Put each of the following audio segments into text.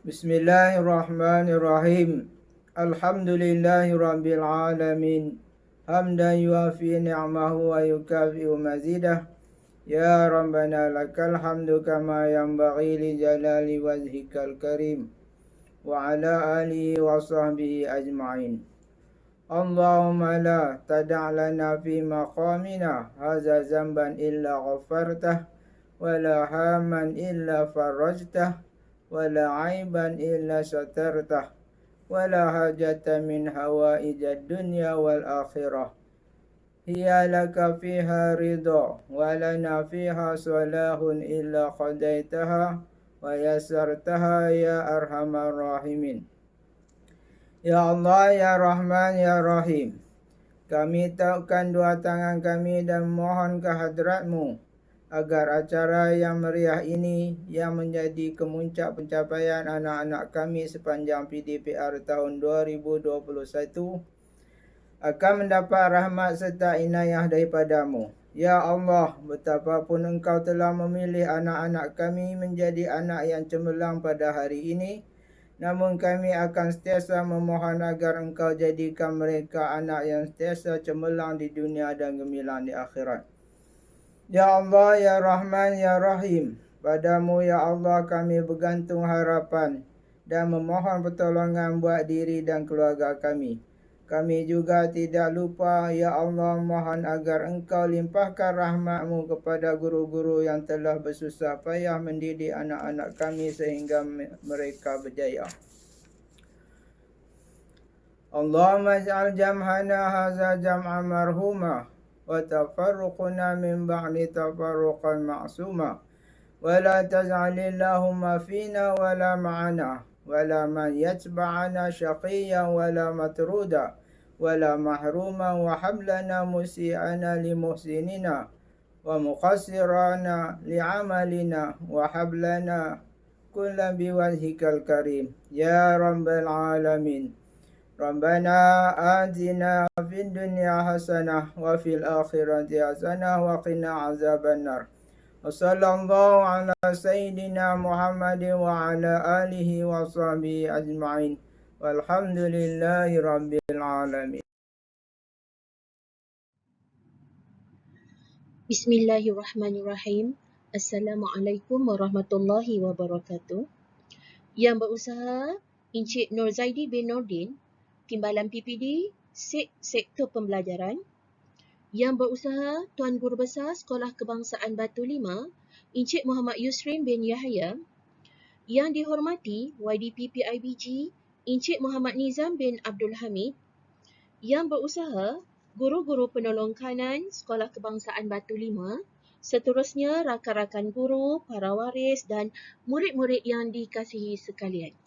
Bismillahirrahmanirrahim. Alhamdulillahirabbil alamin. Hamdan yuafi ni'amahu wa yukafi'u mazidah. Ya Rabbana lakal hamdu kama yanbaghi li jalali wajhikal karim. Wa ala alihi wa sahbihi ajma'in. Allahumma la tada' lana fi maqamina hadza zamban illa ghafartah wa la haman illa farajtah wa la aiban illa satartah wa la hajata min hawaijad dunya wal akhirah hiya laka fiha ridha wa lana fiha salahun illa qadaitaha wa yasartaha ya arhamar rahimin. Ya Allah, Ya Rahman, Ya Rahim, kami tautkan dua tangan kami dan mohon kehadrat-Mu agar acara yang meriah ini yang menjadi kemuncak pencapaian anak-anak kami sepanjang PDPR tahun 2021 akan mendapat rahmat serta inayah daripada-Mu. Ya Allah, betapapun Engkau telah memilih anak-anak kami menjadi anak yang cemerlang pada hari ini, namun kami akan sentiasa memohon agar Engkau jadikan mereka anak yang sentiasa cemerlang di dunia dan gemilang di akhirat. Ya Allah, Ya Rahman, Ya Rahim, padamu ya Allah kami bergantung harapan dan memohon pertolongan buat diri dan keluarga kami. Kami juga tidak lupa, ya Allah, mohon agar Engkau limpahkan rahmat-Mu kepada guru-guru yang telah bersusah payah mendidik anak-anak kami sehingga mereka berjaya. Allahumma ij'al jam'ana hadza jam'an marhuma wa tafarruquna min ba'di tafarruqan ma'suma wa la taj'alillahumma fina wa la ma'ana ولا من يتبعنا شقيا ولا مطرودا ولا محروما وهب لنا مسيئنا لمحسننا ومقصرنا لعملنا وهب لنا كل بوجهك الكريم يا رب العالمين. ربنا آتنا في الدنيا حسنة وفي الآخرة حسنة وقنا عذاب النار. Wassallallahu ala sayyidina Muhammadin wa ala alihi wa sahbihi ajma'in. Walhamdulillahi rabbil alamin. Bismillahirrahmanirrahim. Assalamualaikum warahmatullahi wabarakatuh. Yang berusaha Encik Nur Zaidi bin Nordin, Timbalan PPD, Sektor Pembelajaran. Yang berusaha Tuan Guru Besar Sekolah Kebangsaan Batu 5, Encik Muhammad Yusrin bin Yahya. Yang dihormati YDP PIBG, Encik Muhammad Nizam bin Abdul Hamid. Yang berusaha Guru-guru penolong kanan Sekolah Kebangsaan Batu 5, seterusnya rakan-rakan guru, para waris dan murid-murid yang dikasihi sekalian.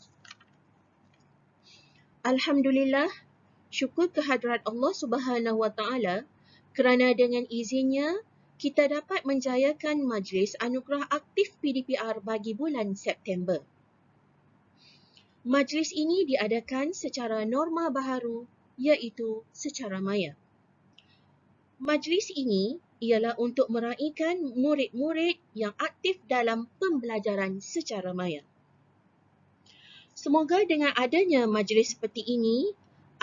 Alhamdulillah, syukur kehadrat Allah Subhanahu Wa Taala kerana dengan izinnya kita dapat menjayakan Majlis Anugerah Aktif PDPR bagi bulan September. Majlis ini diadakan secara norma baharu iaitu secara maya. Majlis ini ialah untuk meraihkan murid-murid yang aktif dalam pembelajaran secara maya. Semoga dengan adanya majlis seperti ini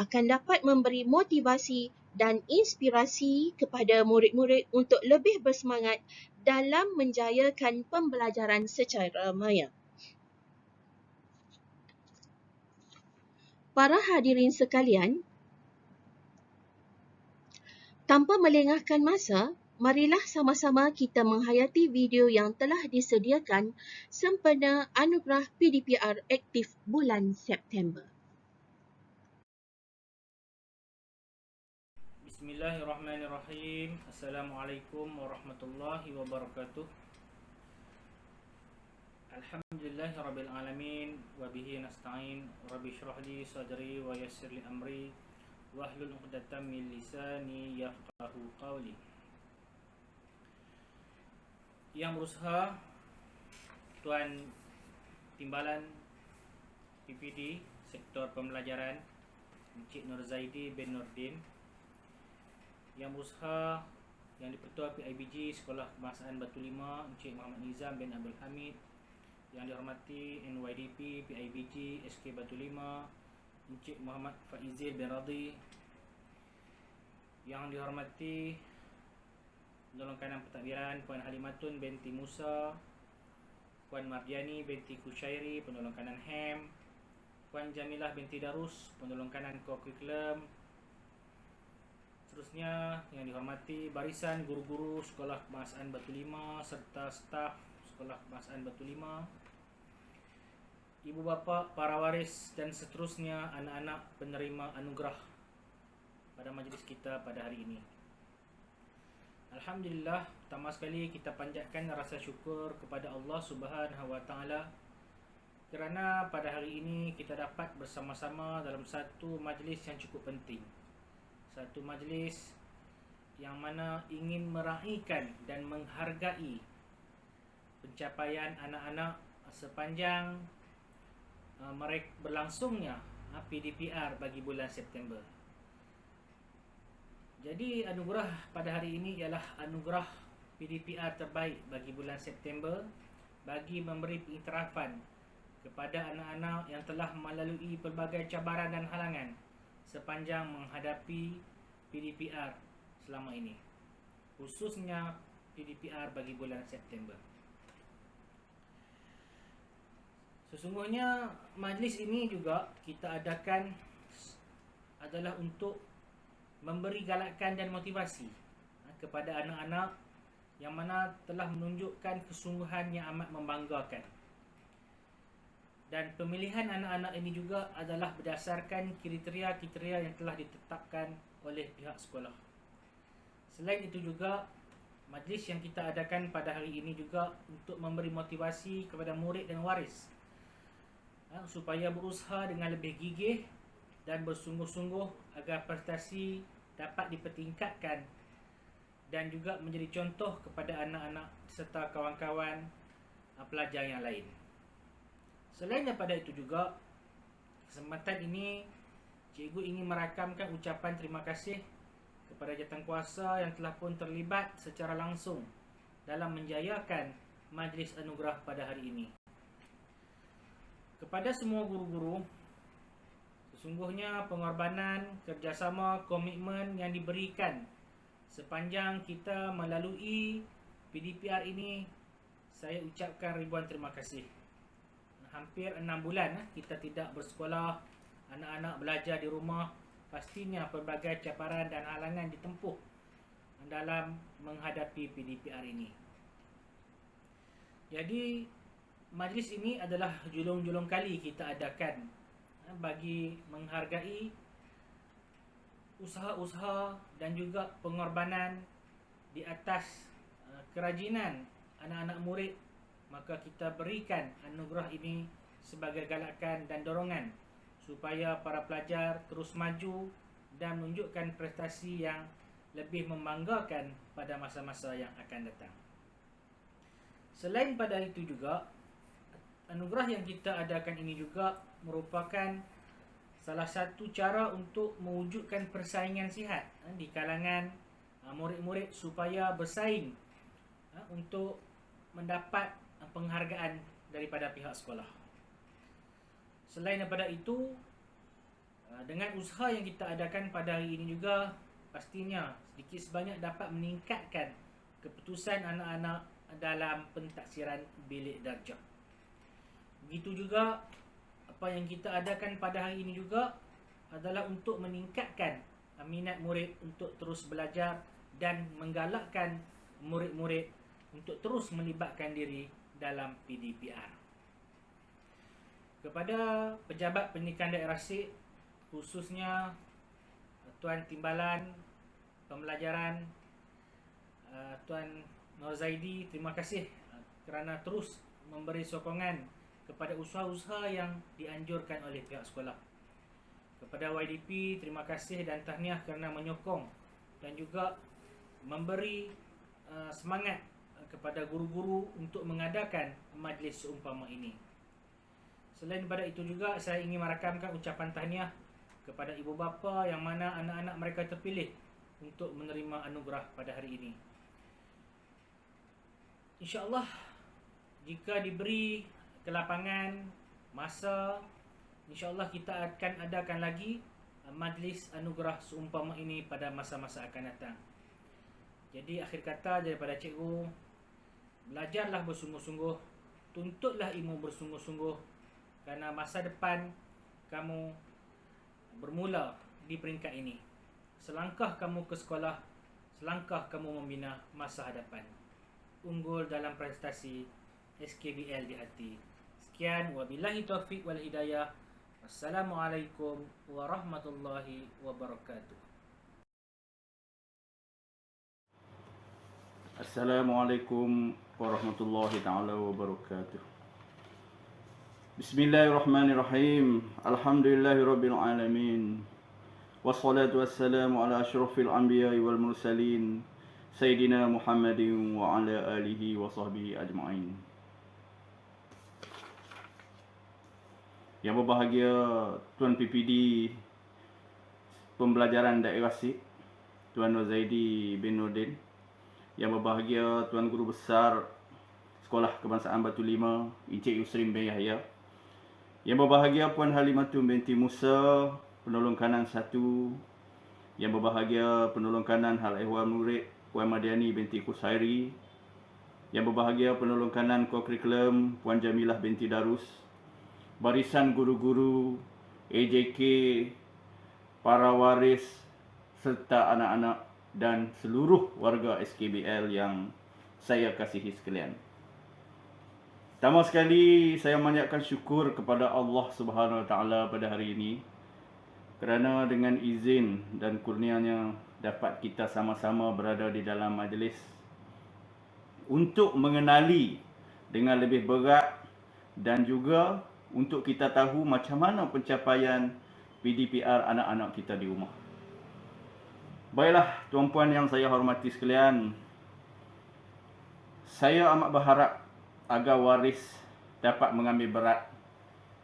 akan dapat memberi motivasi dan inspirasi kepada murid-murid untuk lebih bersemangat dalam menjayakan pembelajaran secara maya. Para hadirin sekalian, tanpa melengahkan masa, marilah sama-sama kita menghayati video yang telah disediakan sempena Anugerah PDPR Aktif bulan September. Bismillahirrahmanirrahim. Assalamualaikum warahmatullahi wabarakatuh. Alhamdulillahirabbil alamin wa bihi nasta'in. Rabbi shrah li sadri wa yassir li amri wahlul 'uqdatam min lisani yafqahu qawli. Yang berusaha Tuan Timbalan PPD Sektor Pembelajaran Encik Nur Zaidi bin Nordin. Yang berusaha yang di-Pertua PIBG Sekolah Kebangsaan Batu 5 Encik Muhammad Nizam bin Abdul Hamid. yang dihormati NYDP, PIBG, SK Batu 5, Encik Muhammad Faizil bin Radhi, yang dihormati penolong kanan pentadbiran Puan Halimatun binti Musa, Puan Mardiani binti Kushairi, penolong kanan HEM, Puan Jamilah binti Darus, penolong kanan Curriculum. Seterusnya yang dihormati barisan guru-guru Sekolah Kebangsaan Batu 5 serta staf Sekolah Kebangsaan Batu 5, ibu bapa, para waris dan seterusnya anak-anak penerima anugerah pada majlis kita pada hari ini. Alhamdulillah, pertama sekali kita panjatkan rasa syukur kepada Allah Subhanahu wa taala kerana pada hari ini kita dapat bersama-sama dalam satu majlis yang cukup penting. Satu majlis yang mana ingin meraihkan dan menghargai pencapaian anak-anak sepanjang mereka berlangsungnya PDPR bagi bulan September. Jadi anugerah pada hari ini ialah anugerah PDPR terbaik bagi bulan September bagi memberi pengiktirafan kepada anak-anak yang telah melalui pelbagai cabaran dan halangan sepanjang menghadapi PDPR selama ini, khususnya PDPR bagi bulan September. Sesungguhnya majlis ini juga kita adakan adalah untuk memberi galakan dan motivasi kepada anak-anak yang mana telah menunjukkan kesungguhan yang amat membanggakan. Dan pemilihan anak-anak ini juga adalah berdasarkan kriteria-kriteria yang telah ditetapkan oleh pihak sekolah. Selain itu juga, majlis yang kita adakan pada hari ini juga untuk memberi motivasi kepada murid dan waris supaya berusaha dengan lebih gigih dan bersungguh-sungguh agar prestasi dapat dipertingkatkan dan juga menjadi contoh kepada anak-anak serta kawan-kawan pelajar yang lain. Selain daripada itu juga, kesempatan ini cikgu ingin merakamkan ucapan terima kasih kepada jawatankuasa yang telah pun terlibat secara langsung dalam menjayakan majlis anugerah pada hari ini. Kepada semua guru-guru, sesungguhnya pengorbanan, kerjasama, komitmen yang diberikan sepanjang kita melalui PDPR ini, saya ucapkan ribuan terima kasih. Hampir 6 bulan kita tidak bersekolah, anak-anak belajar di rumah, pastinya pelbagai cabaran dan halangan ditempuh dalam menghadapi PDPR ini. Jadi majlis ini adalah julung-julung kali kita adakan bagi menghargai usaha-usaha dan juga pengorbanan di atas kerajinan anak-anak murid. Maka kita berikan anugerah ini sebagai galakan dan dorongan supaya para pelajar terus maju dan menunjukkan prestasi yang lebih membanggakan pada masa-masa yang akan datang. Selain pada itu juga, anugerah yang kita adakan ini juga merupakan salah satu cara untuk mewujudkan persaingan sihat di kalangan murid-murid supaya bersaing untuk mendapat penghargaan daripada pihak sekolah. Selain daripada itu, dengan usaha yang kita adakan pada hari ini juga, pastinya sedikit sebanyak dapat meningkatkan keputusan anak-anak dalam pentaksiran bilik darjah. Begitu juga apa yang kita adakan pada hari ini juga adalah untuk meningkatkan minat murid untuk terus belajar dan menggalakkan murid-murid untuk terus melibatkan diri dalam PDPR. Kepada pejabat pendidikan daerah SIG, khususnya Tuan Timbalan Pembelajaran Tuan Nur Zaidi, terima kasih kerana terus memberi sokongan kepada usaha-usaha yang dianjurkan oleh pihak sekolah. Kepada YDP, terima kasih dan tahniah kerana menyokong dan juga memberi semangat kepada guru-guru untuk mengadakan majlis seumpama ini. Selain daripada itu juga, saya ingin merakamkan ucapan tahniah kepada ibu bapa yang mana anak-anak mereka terpilih untuk menerima anugerah pada hari ini. InsyaAllah, jika diberi kelapangan masa, insya-Allah kita akan adakan lagi majlis anugerah seumpama ini pada masa-masa akan datang. Jadi akhir kata daripada cikgu, belajarlah bersungguh-sungguh, tuntutlah ilmu bersungguh-sungguh, kerana masa depan kamu bermula di peringkat ini. Selangkah kamu ke sekolah, selangkah kamu membina masa hadapan. Unggul dalam prestasi, SKBL di hati. Sekian, wabillahi taufiq wal hidayah. Wassalamualaikum warahmatullahi wabarakatuh. Assalamualaikum warahmatullahi taala wabarakatuh. Bismillahirrahmanirrahim. Alhamdulillahirabbil alamin. Wassalatu wassalamu ala asyrafil anbiya'i wal mursalin Sayyidina Muhammadin wa ala alihi wa sahbihi ajma'in. Yang berbahagia Tuan PPD Pembelajaran Daerah SIP Tuan Norzaidi bin Nordin, yang berbahagia Tuan Guru Besar Sekolah Kebangsaan Batu Lima Encik Yusrin bin Yahya, yang berbahagia Puan Halimatun binti Musa Penolong Kanan 1, yang berbahagia Penolong Kanan Hal Ehwal Murid Puan Madiani binti Kusairi, yang berbahagia Penolong Kanan Kokurikulum Puan Jamilah binti Darus, barisan guru-guru, AJK, para waris serta anak-anak dan seluruh warga SKBL yang saya kasihi sekalian. Pertama sekali saya memanjatkan syukur kepada Allah Subhanahu Wa Taala pada hari ini, kerana dengan izin dan kurnianya dapat kita sama-sama berada di dalam majlis untuk mengenali dengan lebih berat dan juga untuk kita tahu macam mana pencapaian PDPR anak-anak kita di rumah. Baiklah tuan-puan yang saya hormati sekalian, saya amat berharap agar waris dapat mengambil berat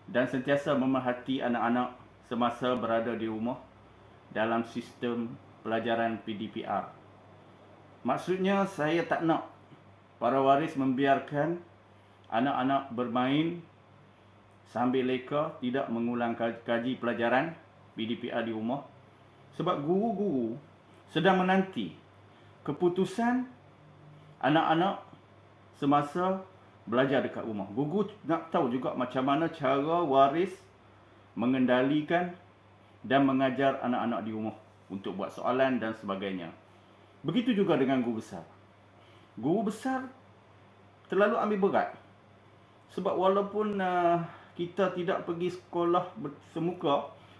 dan sentiasa memerhati anak-anak semasa berada di rumah dalam sistem pelajaran PDPR. Maksudnya saya tak nak para waris membiarkan anak-anak bermain sambil leka, tidak mengulang kaji pelajaran PDPR di rumah, sebab guru-guru sedang menanti keputusan anak-anak semasa belajar dekat rumah. Guru nak tahu juga macam mana cara waris mengendalikan dan mengajar anak-anak di rumah untuk buat soalan dan sebagainya. Begitu juga dengan guru besar. Guru besar terlalu ambil berat, sebab walaupun kita tidak pergi sekolah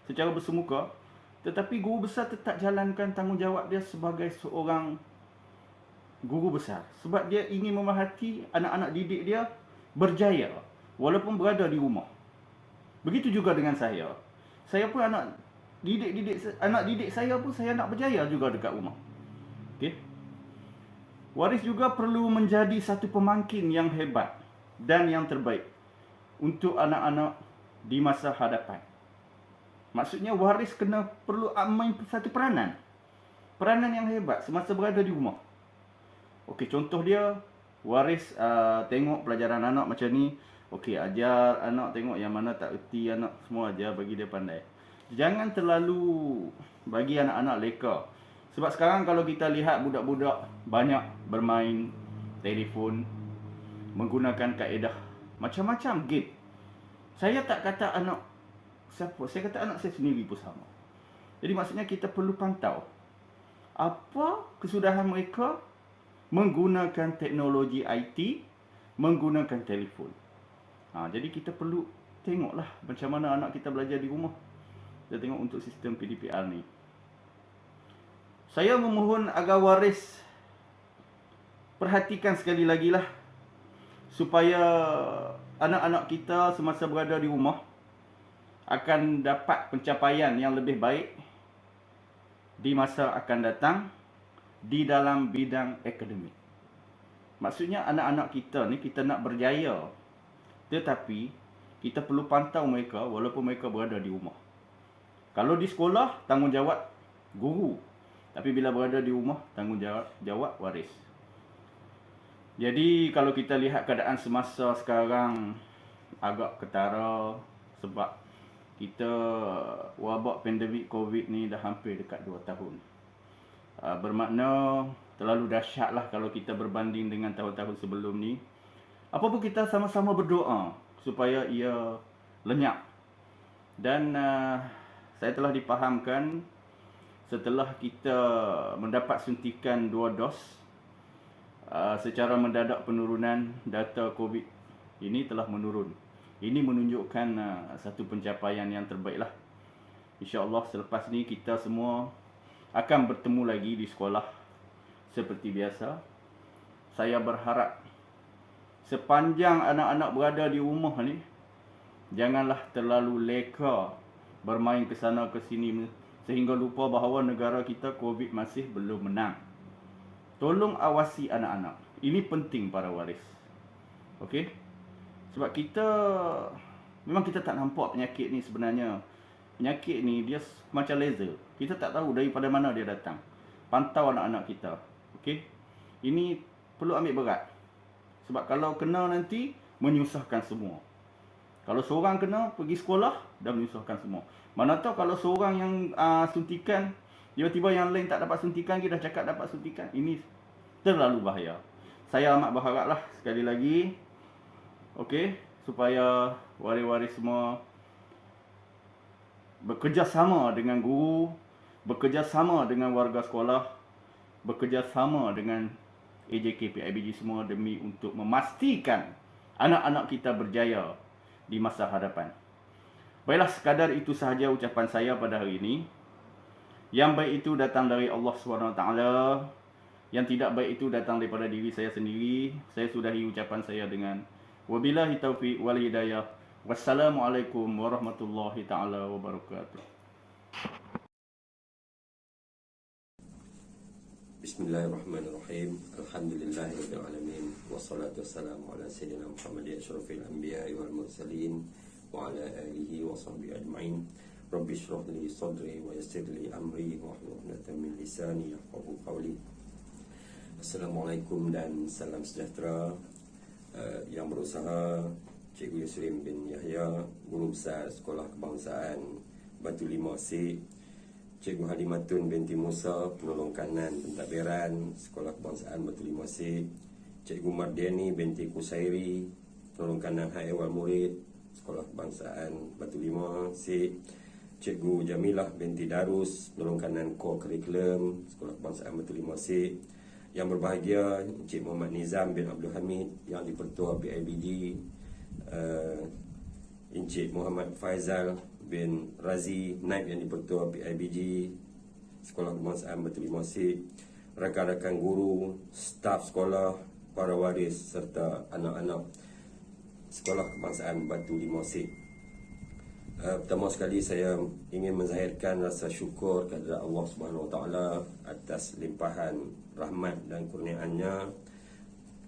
secara bersemuka, tetapi guru besar tetap jalankan tanggungjawab dia sebagai seorang guru besar, sebab dia ingin memerhati anak-anak didik dia berjaya walaupun berada di rumah. Begitu juga dengan saya. Saya pun anak didik saya pun saya nak berjaya juga dekat rumah. Okey. Waris juga perlu menjadi satu pemangkin yang hebat dan yang terbaik untuk anak-anak di masa hadapan. Maksudnya waris perlu main satu peranan yang hebat semasa berada di rumah. Okey, contoh dia, waris tengok pelajaran anak macam ni. Okey, ajar anak, tengok yang mana tak erti anak, semua ajar bagi dia pandai. Jangan terlalu bagi anak-anak leka. Sebab sekarang kalau kita lihat budak-budak banyak bermain telefon, menggunakan kaedah macam-macam game. Saya tak kata anak siapa, saya kata anak saya sendiri pun sama. Jadi maksudnya kita perlu pantau apa kesudahan mereka menggunakan teknologi IT, menggunakan telefon. Jadi kita perlu tengoklah macam mana anak kita belajar di rumah. Kita tengok untuk sistem PDPR ni. Saya memohon agar waris perhatikan sekali lagi lah, supaya anak-anak kita semasa berada di rumah akan dapat pencapaian yang lebih baik di masa akan datang di dalam bidang akademik. Maksudnya anak-anak kita ni kita nak berjaya, tetapi kita perlu pantau mereka walaupun mereka berada di rumah. Kalau di sekolah, tanggungjawab guru. Tapi bila berada di rumah, tanggungjawab waris. Jadi kalau kita lihat keadaan semasa sekarang, agak ketara sebab kita wabak pandemik COVID ni dah hampir dekat 2 tahun. Bermakna terlalu dahsyat lah kalau kita berbanding dengan tahun-tahun sebelum ni. Apa pun kita sama-sama berdoa supaya ia lenyap. Dan saya telah dipahamkan setelah kita mendapat suntikan 2 dos, secara mendadak penurunan data COVID ini telah menurun. Ini menunjukkan satu pencapaian yang terbaik lah. InsyaAllah selepas ni kita semua akan bertemu lagi di sekolah seperti biasa. Saya berharap sepanjang anak-anak berada di rumah ni, janganlah terlalu leka bermain ke sana ke sini sehingga lupa bahawa negara kita COVID masih belum menang. Tolong awasi anak-anak. Ini penting para waris. Okey? Sebab memang kita tak nampak penyakit ni sebenarnya. Penyakit ni dia macam laser. Kita tak tahu daripada mana dia datang. Pantau anak-anak kita. Okey? Ini perlu ambil berat. Sebab kalau kena nanti menyusahkan semua. Kalau seorang kena pergi sekolah dah menyusahkan semua. Mana tahu kalau seorang yang suntikan, tiba-tiba yang lain tak dapat suntikan, dia dah cakap dapat suntikan. Ini terlalu bahaya. Saya amat berharaplah sekali lagi, okey, supaya waris-waris semua bekerjasama dengan guru, bekerjasama dengan warga sekolah, bekerjasama dengan AJK PIBG semua demi untuk memastikan anak-anak kita berjaya di masa hadapan. Baiklah, sekadar itu sahaja ucapan saya pada hari ini. Yang baik itu datang dari Allah SWT. Yang tidak baik itu datang daripada diri saya sendiri. Saya sudahi ucapan saya dengan wabillahi taufiq wal hidayah. Wassalamualaikum warahmatullahi taala wabarakatuh. Bismillahirrahmanirrahim. Alhamdulillahirabbil alamin. Wassalatu wassalamu ala sayyidina Muhammadin asyrafil anbiya'i wal mursalin wa ala alihi wa sahbihi ajma'in. Rabbi shrah li sadri wa yassir li amri wa hlul 'uqdatam min lisani yafqahu qawli. Assalamualaikum dan salam sejahtera. Yang berusaha Cikgu Yusrim bin Yahya, Guru Besar Sekolah Kebangsaan Batu Limau C, Cikgu Halimatun binti Musa, Penolong Kanan Pentadbiran Sekolah Kebangsaan Batu Limau C, Cikgu Mardiani binti Kusairi, Penolong Kanan High Awal Murid Sekolah Kebangsaan Batu Limau C, Cikgu Jamilah binti Darus, Penolong Kanan Core Curriculum Sekolah Kebangsaan Batu Limau C. Yang berbahagia Encik Muhammad Nizam bin Abdul Hamid, Yang di-Pertua PIBG, Encik Muhammad Faizal bin Razi, Naib Yang di-Pertua PIBG Sekolah Kebangsaan Batu Limau C, rakan-rakan guru, staf sekolah, para waris serta anak-anak Sekolah Kebangsaan Batu Limau C. Pertama sekali saya ingin menzahirkan rasa syukur kepada Allah Subhanahu Wa Taala atas limpahan rahmat dan kurniaannya.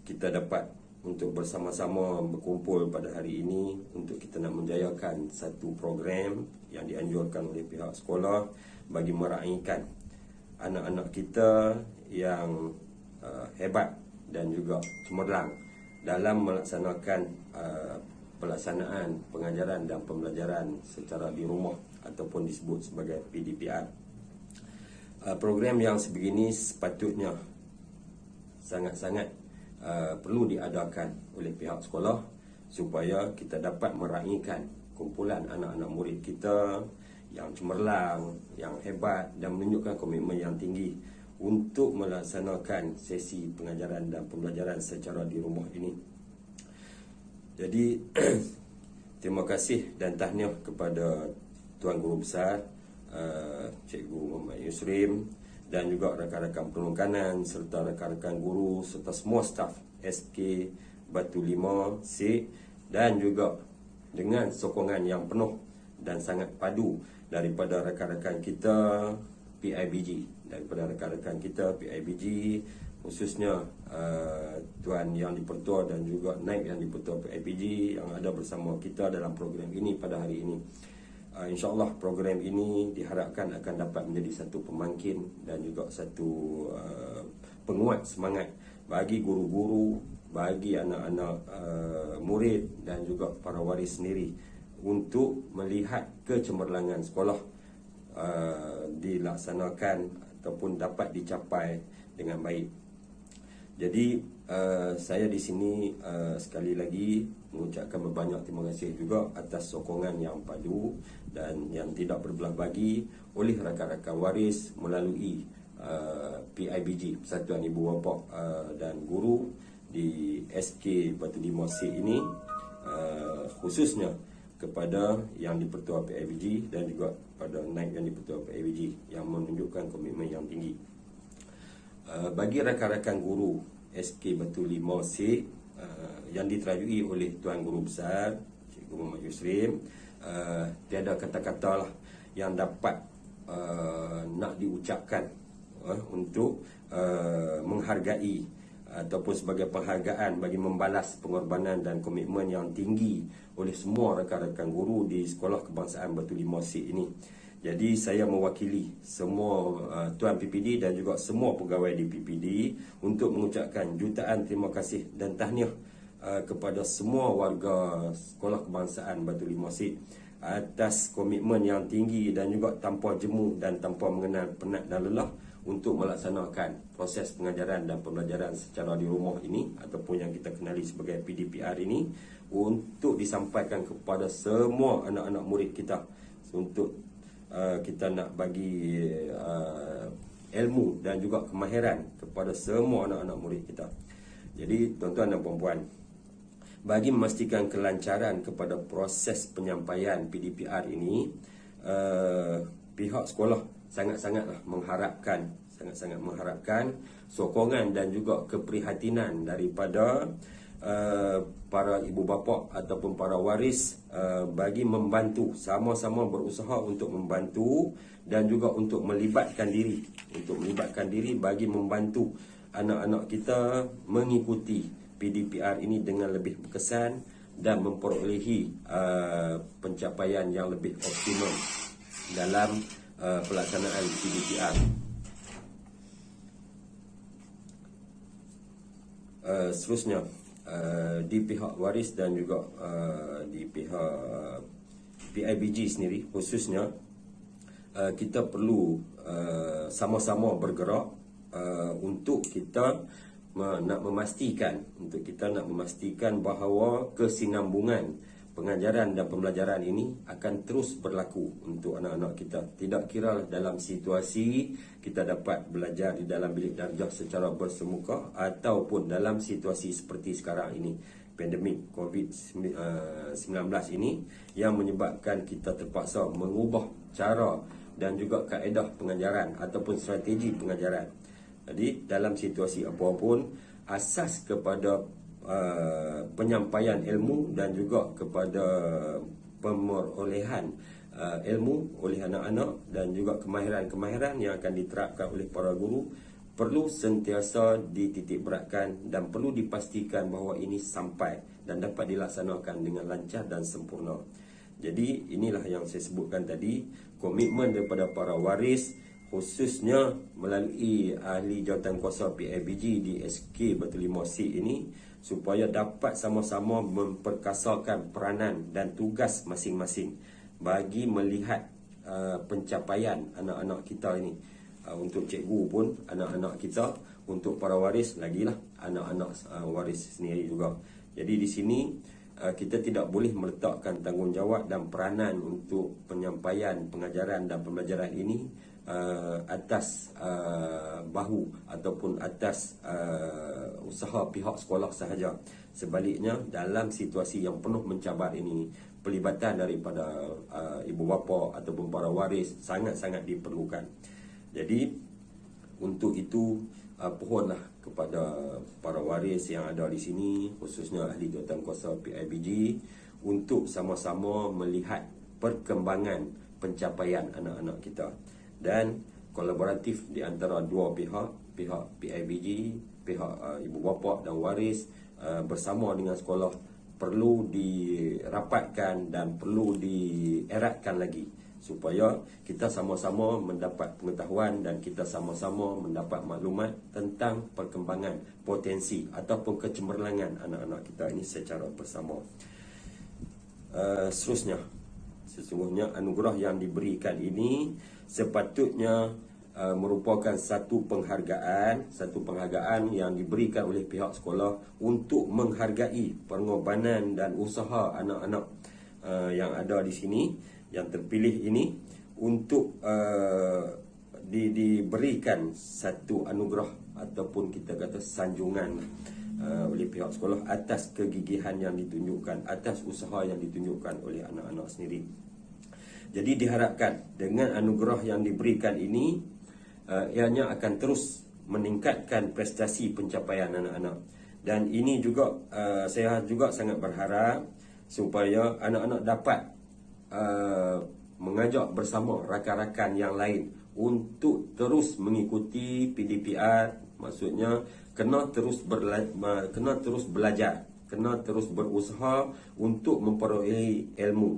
Kita dapat untuk bersama-sama berkumpul pada hari ini untuk kita nak menjayakan satu program yang dianjurkan oleh pihak sekolah bagi meraihkan anak-anak kita yang hebat dan juga cemerlang dalam melaksanakan pelaksanaan pengajaran dan pembelajaran secara di rumah ataupun disebut sebagai PDPR. Program yang sebegini sepatutnya sangat-sangat perlu diadakan oleh pihak sekolah supaya kita dapat meraihkan kumpulan anak-anak murid kita yang cemerlang, yang hebat dan menunjukkan komitmen yang tinggi untuk melaksanakan sesi pengajaran dan pembelajaran secara di rumah ini. Jadi terima kasih dan tahniah kepada Tuan Guru Besar Cikgu Muhammad Yusrim dan juga rakan-rakan penolong kanan serta rakan-rakan guru serta semua staf SK Batu Limau C, dan juga dengan sokongan yang penuh dan sangat padu daripada rakan-rakan kita PIBG, khususnya Tuan Yang di-Pertua dan juga Naib Yang di-Pertua PIBG yang ada bersama kita dalam program ini pada hari ini. InsyaAllah program ini diharapkan akan dapat menjadi satu pemangkin dan juga satu penguat semangat bagi guru-guru bagi anak-anak murid dan juga para waris sendiri untuk melihat kecemerlangan sekolah dilaksanakan ataupun dapat dicapai dengan baik. Jadi saya di sini sekali lagi mengucapkan berbanyak terima kasih juga atas sokongan yang padu dan yang tidak berbelah bagi oleh rakan-rakan waris melalui PIBG, Persatuan Ibu Bapa dan Guru di SK Batu Limau C ini, khususnya kepada yang di-Pertua PIBG dan juga pada naib yang di-Pertua PIBG yang menunjukkan komitmen yang tinggi. Bagi rakan-rakan guru SK Batu Limau C yang diterajui oleh Tuan Guru Besar Cikgu Muhammad Yusrim, tiada kata-kata lah yang dapat nak diucapkan untuk menghargai ataupun sebagai penghargaan bagi membalas pengorbanan dan komitmen yang tinggi oleh semua rakan-rakan guru di Sekolah Kebangsaan Batu Limau C ini. Jadi saya mewakili semua Tuan PPD dan juga semua pegawai di PPD untuk mengucapkan jutaan terima kasih dan tahniah kepada semua warga Sekolah Kebangsaan Batu Limau C atas komitmen yang tinggi dan juga tanpa jemu dan tanpa mengenal penat dan lelah untuk melaksanakan proses pengajaran dan pembelajaran secara di rumah ini ataupun yang kita kenali sebagai PDPR ini, untuk disampaikan kepada semua anak-anak murid kita untuk kita nak bagi ilmu dan juga kemahiran kepada semua anak-anak murid kita. Jadi tuan-tuan dan puan-puan, bagi memastikan kelancaran kepada proses penyampaian PDPR ini, pihak sekolah sangat-sangatlah mengharapkan sokongan dan juga keprihatinan daripada para ibu bapa ataupun para waris bagi membantu, sama-sama berusaha untuk membantu dan juga untuk melibatkan diri bagi membantu anak-anak kita mengikuti PDPR ini dengan lebih berkesan dan memperolehi pencapaian yang lebih optimum dalam pelaksanaan PDPR. Seterusnya, di pihak waris dan juga di pihak PIBG sendiri khususnya, kita perlu sama-sama bergerak untuk kita nak memastikan bahawa kesinambungan pengajaran dan pembelajaran ini akan terus berlaku untuk anak-anak kita. Tidak kira dalam situasi kita dapat belajar di dalam bilik darjah secara bersemuka ataupun dalam situasi seperti sekarang ini, pandemik COVID-19 ini yang menyebabkan kita terpaksa mengubah cara dan juga kaedah pengajaran ataupun strategi pengajaran. Jadi dalam situasi apapun, asas kepada penyampaian ilmu dan juga kepada pemerolehan ilmu oleh anak-anak dan juga kemahiran-kemahiran yang akan diterapkan oleh para guru perlu sentiasa dititik beratkan dan perlu dipastikan bahawa ini sampai dan dapat dilaksanakan dengan lancar dan sempurna. Jadi inilah yang saya sebutkan tadi, komitmen daripada para waris khususnya melalui ahli jawatankuasa PIBG di SK Batu Limau C ini, supaya dapat sama-sama memperkasakan peranan dan tugas masing-masing bagi melihat pencapaian anak-anak kita ini. Untuk cikgu pun anak-anak kita, untuk para waris lagilah anak-anak waris sendiri juga. Jadi di sini kita tidak boleh meletakkan tanggungjawab dan peranan untuk penyampaian pengajaran dan pembelajaran ini atas bahu ataupun atas usaha pihak sekolah sahaja. Sebaliknya, dalam situasi yang penuh mencabar ini, pelibatan daripada ibu bapa ataupun para waris sangat-sangat diperlukan. Jadi untuk itu pohonlah kepada para waris yang ada di sini, khususnya ahli jawatankuasa PIBG, untuk sama-sama melihat perkembangan pencapaian anak-anak kita dan kolaboratif di antara dua pihak PIBG, pihak ibu bapa dan waris bersama dengan sekolah perlu dirapatkan dan perlu dieratkan lagi supaya kita sama-sama mendapat pengetahuan dan kita sama-sama mendapat maklumat tentang perkembangan potensi ataupun kecemerlangan anak-anak kita ini secara bersama. Seterusnya, sesungguhnya anugerah yang diberikan ini sepatutnya merupakan satu penghargaan yang diberikan oleh pihak sekolah untuk menghargai pengorbanan dan usaha anak-anak yang ada di sini, yang terpilih ini, untuk diberikan satu anugerah ataupun kita kata sanjungan oleh pihak sekolah atas kegigihan yang ditunjukkan, atas usaha yang ditunjukkan oleh anak-anak sendiri. Jadi diharapkan dengan anugerah yang diberikan ini, ianya akan terus meningkatkan prestasi pencapaian anak-anak. Dan ini juga saya juga sangat berharap supaya anak-anak dapat mengajak bersama rakan-rakan yang lain untuk terus mengikuti PDPR. Maksudnya kena terus belajar, kena terus berusaha untuk memperoleh ilmu,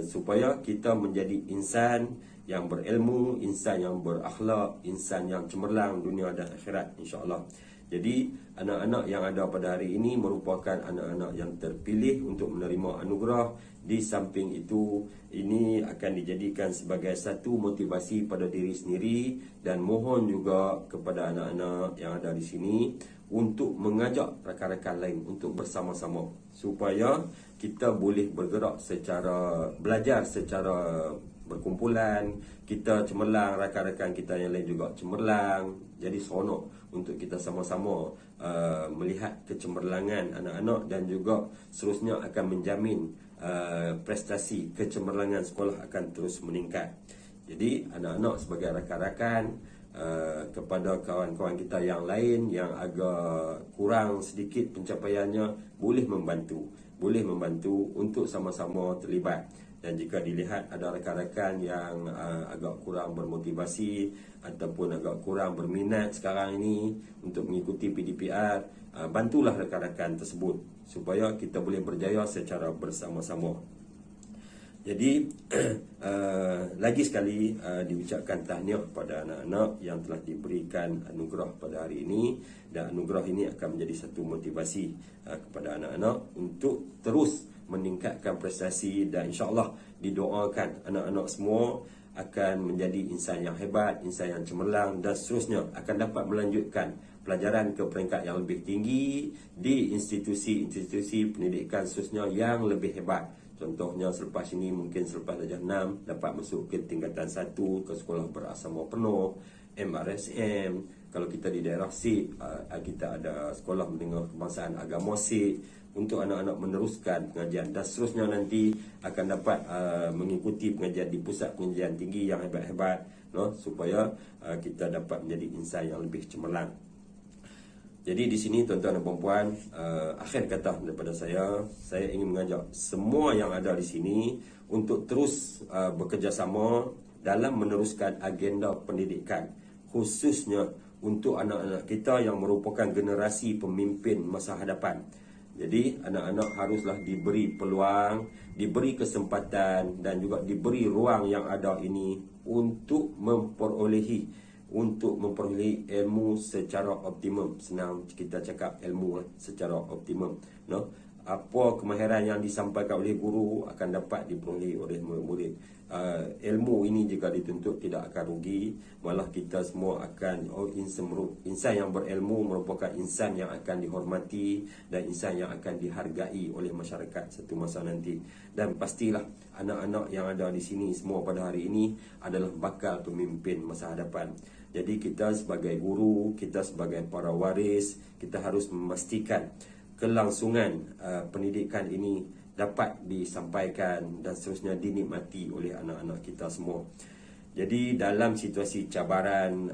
supaya kita menjadi insan yang berilmu, insan yang berakhlak, insan yang cemerlang dunia dan akhirat, insya-Allah. Jadi anak-anak yang ada pada hari ini merupakan anak-anak yang terpilih untuk menerima anugerah. Di samping itu, ini akan dijadikan sebagai satu motivasi pada diri sendiri, dan mohon juga kepada anak-anak yang ada di sini untuk mengajak rakan-rakan lain untuk bersama-sama supaya kita boleh bergerak secara belajar secara berkumpulan, kita cemerlang, rakan-rakan kita yang lain juga cemerlang. Jadi seronok untuk kita sama-sama melihat kecemerlangan anak-anak, dan juga seterusnya akan menjamin prestasi kecemerlangan sekolah akan terus meningkat. Jadi anak-anak sebagai rakan-rakan, kepada kawan-kawan kita yang lain yang agak kurang sedikit pencapaiannya, boleh membantu untuk sama-sama terlibat. Dan jika dilihat ada rakan-rakan yang agak kurang bermotivasi ataupun agak kurang berminat sekarang ini untuk mengikuti PDPR, bantulah rakan-rakan tersebut supaya kita boleh berjaya secara bersama-sama. Jadi lagi sekali diucapkan tahniah kepada anak-anak yang telah diberikan anugerah pada hari ini, dan anugerah ini akan menjadi satu motivasi kepada anak-anak untuk terus meningkatkan prestasi, dan insya-Allah didoakan anak-anak semua akan menjadi insan yang hebat, insan yang cemerlang, dan seterusnya akan dapat melanjutkan pelajaran ke peringkat yang lebih tinggi di institusi-institusi pendidikan seterusnya yang lebih hebat. Contohnya selepas ini, mungkin selepas darjah 6 dapat masuk ke tingkatan 1 ke sekolah berasrama penuh, MRSM. Kalau kita di daerah SIK, kita ada sekolah menengah kebangsaan agama SIK untuk anak-anak meneruskan pengajian, dan seterusnya nanti akan dapat mengikuti pengajian di pusat pengajian tinggi yang hebat-hebat, supaya kita dapat menjadi insan yang lebih cemerlang. Jadi di sini tuan-tuan dan puan-puan, akhir kata daripada saya ingin mengajak semua yang ada di sini untuk terus bekerjasama dalam meneruskan agenda pendidikan, khususnya untuk anak-anak kita yang merupakan generasi pemimpin masa hadapan. Jadi anak-anak haruslah diberi peluang, diberi kesempatan, dan juga diberi ruang yang ada ini untuk memperolehi ilmu secara optimum. Senang kita cakap ilmu secara optimum. Apa kemahiran yang disampaikan oleh guru akan dapat diperolehi oleh murid-murid. Ilmu ini jika dituntut tidak akan rugi, malah kita semua akan insan yang berilmu merupakan insan yang akan dihormati dan insan yang akan dihargai oleh masyarakat satu masa nanti. Dan pastilah anak-anak yang ada di sini semua pada hari ini adalah bakal pemimpin masa hadapan. Jadi kita sebagai guru, kita sebagai para waris, kita harus memastikan kelangsungan pendidikan ini dapat disampaikan dan seterusnya dinikmati oleh anak-anak kita semua. Jadi dalam situasi cabaran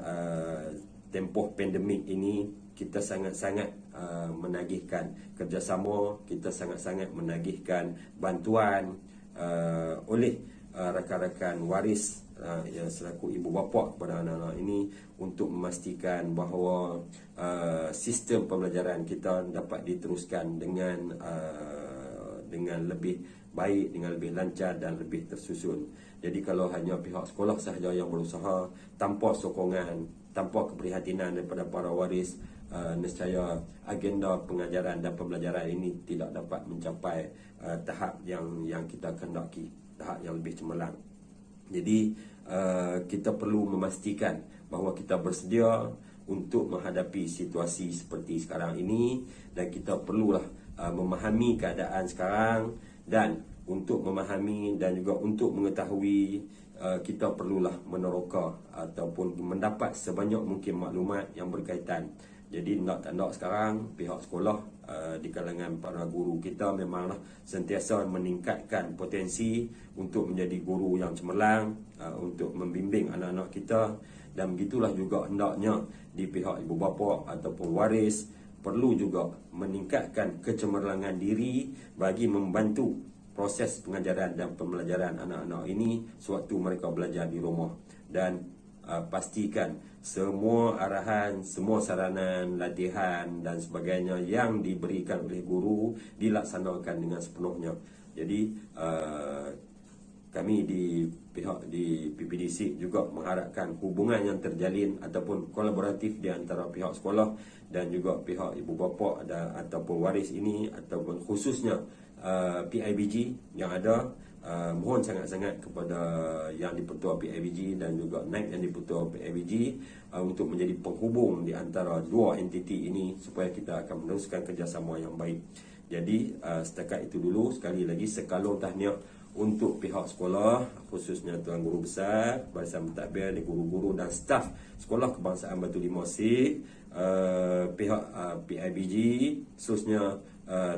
tempoh pandemik ini, kita sangat-sangat menagihkan kerjasama, kita sangat-sangat menagihkan bantuan oleh rakan-rakan waris yang selaku ibu bapa kepada anak-anak ini untuk memastikan bahawa sistem pembelajaran kita dapat diteruskan dengan dengan lebih baik, dengan lebih lancar dan lebih tersusun. Jadi kalau hanya pihak sekolah sahaja yang berusaha tanpa sokongan, tanpa keprihatinan daripada para waris, nescaya agenda pengajaran dan pembelajaran ini tidak dapat mencapai tahap yang kita kehendaki, tahap yang lebih cemerlang. Jadi kita perlu memastikan bahawa kita bersedia untuk menghadapi situasi seperti sekarang ini, dan kita perlulah memahami keadaan sekarang, dan untuk memahami dan juga untuk mengetahui kita perlulah meneroka ataupun mendapat sebanyak mungkin maklumat yang berkaitan. Jadi nak tak nak sekarang pihak sekolah di kalangan para guru kita memanglah sentiasa meningkatkan potensi untuk menjadi guru yang cemerlang, untuk membimbing anak-anak kita. Dan begitulah juga hendaknya di pihak ibu bapa ataupun waris perlu juga meningkatkan kecemerlangan diri bagi membantu proses pengajaran dan pembelajaran anak-anak ini sewaktu mereka belajar di rumah. Dan pastikan semua arahan, semua saranan, latihan dan sebagainya yang diberikan oleh guru dilaksanakan dengan sepenuhnya. Jadi kami di pihak di PPDC juga mengharapkan hubungan yang terjalin ataupun kolaboratif di antara pihak sekolah dan juga pihak ibu bapa ataupun waris ini, ataupun khususnya PIBG yang ada. Mohon sangat-sangat kepada Yang di-Pertua PIBG dan juga naib Yang di-Pertua PIBG untuk menjadi penghubung di antara dua entiti ini supaya kita akan meneruskan kerjasama yang baik. Jadi setakat itu dulu. Sekali lagi sekalung tahniah untuk pihak sekolah, khususnya Tuan Guru Besar, Barisan Mentadbir, guru-guru dan staf Sekolah Kebangsaan Batu Limau C, pihak PIBG, khususnya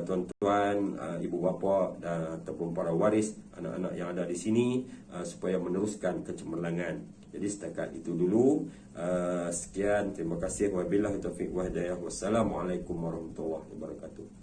tuan-tuan, ibu bapa dan ataupun para waris anak-anak yang ada di sini supaya meneruskan kecemerlangan. Jadi setakat itu dulu. Sekian, terima kasih. Wabillahi taufiq wa hidayah. Wassalamualaikum warahmatullahi wabarakatuh.